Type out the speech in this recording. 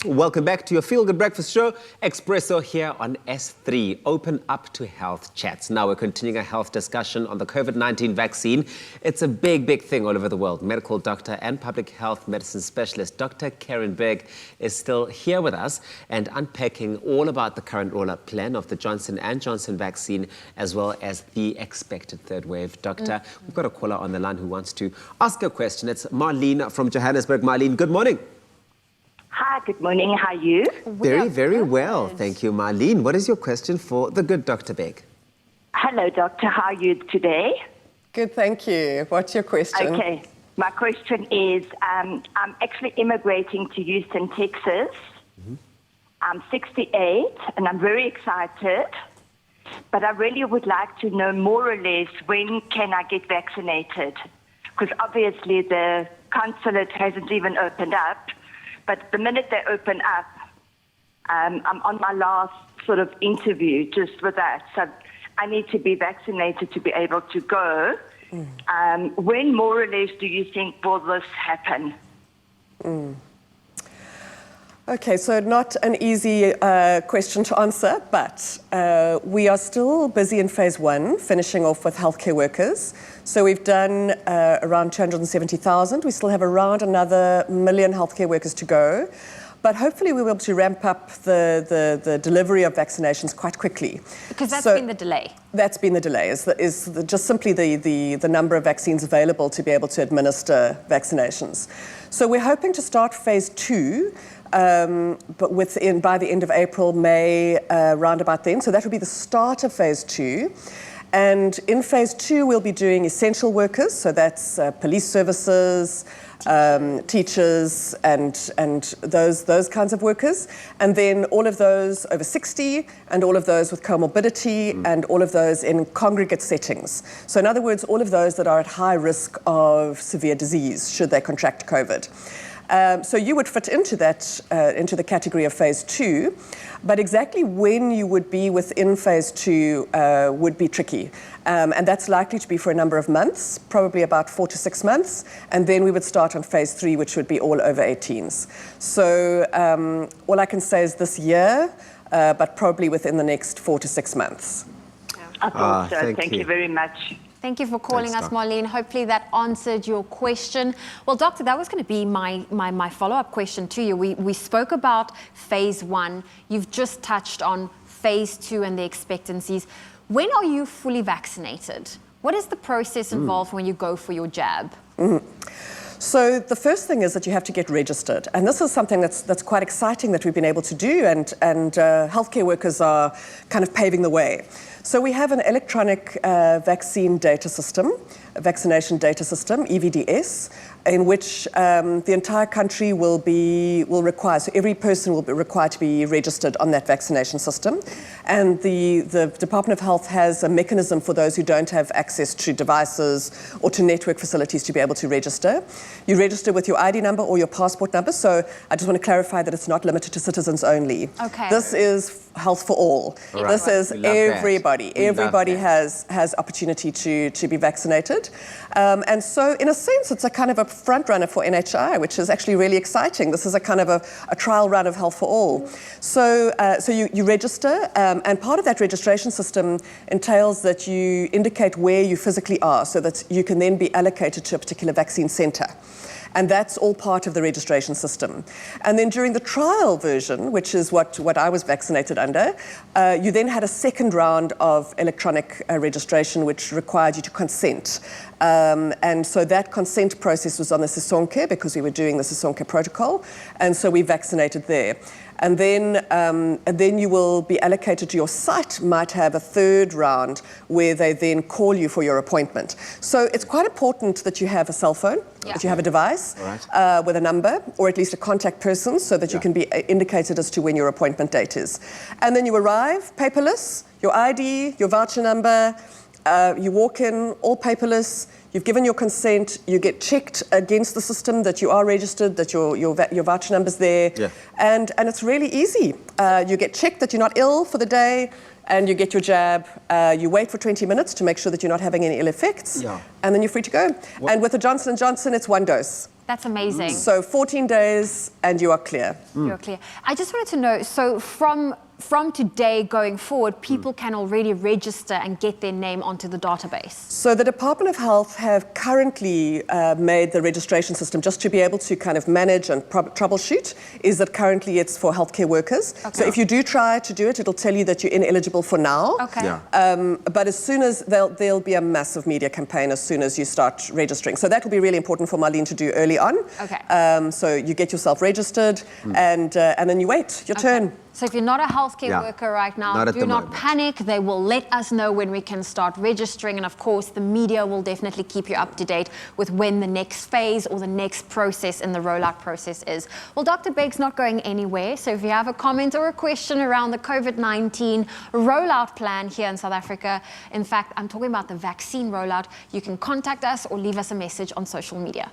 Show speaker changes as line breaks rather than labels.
Welcome back to your Feel Good Breakfast Show. Expresso here on S3. Open up to health chats. Now we're continuing a health discussion on the COVID-19 vaccine. It's a big thing all over the world. Medical doctor and public health medicine specialist Dr. Kerrin Begg is still here with us and unpacking all about the current rollout plan of the Johnson & Johnson vaccine as well as the expected third wave. Doctor, we've got a caller on the line who wants to ask a question. It's Marlene from Johannesburg. Marlene, good morning.
Hi, good morning. How are you?
Very well. Thank you, Marlene. What is your question for the good Dr. Begg?
Hello, doctor. How are you today?
Good, thank you. What's your question?
Okay. My question is, I'm actually immigrating to Houston, Texas. I'm 68, and I'm very excited. But I really would like to know more or less when can I get vaccinated? Because obviously the consulate hasn't even opened up. But the minute they open up, I'm on my last sort of interview just with that. So I need to be vaccinated to be able to go. When more or less do you think will this happen?
Okay, so not an easy question to answer, but we are still busy in phase 1, finishing off with healthcare workers. So we've done around 270,000. We still have around another 1 million healthcare workers to go. But hopefully we'll be able to ramp up the delivery of vaccinations quite quickly.
Because that's been the delay. That's
been the delay, is just simply the number of vaccines available to be able to administer vaccinations. So we're hoping to start phase 2, but by the end of April, May, round about then. So that will be the start of phase 2. And in phase 2, we'll be doing essential workers. So that's police services, teachers, and those kinds of workers. And then all of those over 60, and all of those with comorbidity, and all of those in congregate settings. So in other words, all of those that are at high risk of severe disease should they contract COVID. So you would fit into that, into the category of phase 2, but exactly when you would be within phase 2 would be tricky. And that's likely to be for a number of months, probably about 4 to 6 months, and then we would start on phase 3, which would be all over 18s. So all I can say is this year, but probably within the next 4 to 6 months.
I thought so. Thank you very much.
Thank you for calling us, Marlene. Hopefully that answered your question. Well, doctor, that was going to be my follow-up question to you. We spoke about phase 1. You've just touched on phase 2 and the expectancies. When are you fully vaccinated? What is the process involved when you go for your jab?
So the first thing is that you have to get registered. And this is something that's quite exciting that we've been able to do, and healthcare workers are kind of paving the way. So we have an electronic vaccination data system, EVDS, in which the entire country will require, so every person will be required to be registered on that vaccination system. And the Department of Health has a mechanism for those who don't have access to devices or to network facilities to be able to register. You register with your ID number or your passport number. So I just want to clarify that it's not limited to citizens only.
Okay.
This is health for all. Right. This is everybody. Everybody has opportunity to be vaccinated. And so in a sense, it's a kind of a front runner for NHI, which is actually really exciting. This is a kind of a trial run of health for all. So you register, and part of that registration system entails that you indicate where you physically are so that you can then be allocated to a particular vaccine center. And that's all part of the registration system. And then during the trial version, which is what I was vaccinated under, you then had a second round of electronic registration, which required you to consent. And so that consent process was on the Sisonke because we were doing the Sisonke protocol. And so we vaccinated there. And then you will be allocated to your site, might have a third round where they then call you for your appointment. So it's quite important that you have a cell phone, that you have a device with a number, or at least a contact person, so that you can be indicated as to when your appointment date is. And then you arrive, paperless, your ID, your voucher number, you walk in, all paperless, you've given your consent, you get checked against the system that you are registered, that your voucher number's there, and it's really easy. You get checked that you're not ill for the day, and you get your jab. You wait for 20 minutes to make sure that you're not having any ill effects, and then you're free to go. And with the Johnson & Johnson, it's 1 dose.
That's amazing.
So 14 days, and you are clear.
You're clear. I just wanted to know, so from today going forward, people can already register and get their name onto the database? So
the Department of Health have currently made the registration system just to be able to kind of manage and troubleshoot, is that currently it's for healthcare workers. So if you do try to do it, it'll tell you that you're ineligible for now. But as soon as there'll be a massive media campaign as soon as you start registering. So that will be really important for Marlene to do early on. So you get yourself registered and then you wait your turn.
So if you're not a healthcare worker right now, do not panic. They will let us know when we can start registering. And of course, the media will definitely keep you up to date with when the next phase or the next process in the rollout process is. Well, Dr. Begg's not going anywhere. So if you have a comment or a question around the COVID-19 rollout plan here in South Africa, in fact, I'm talking about the vaccine rollout, you can contact us or leave us a message on social media.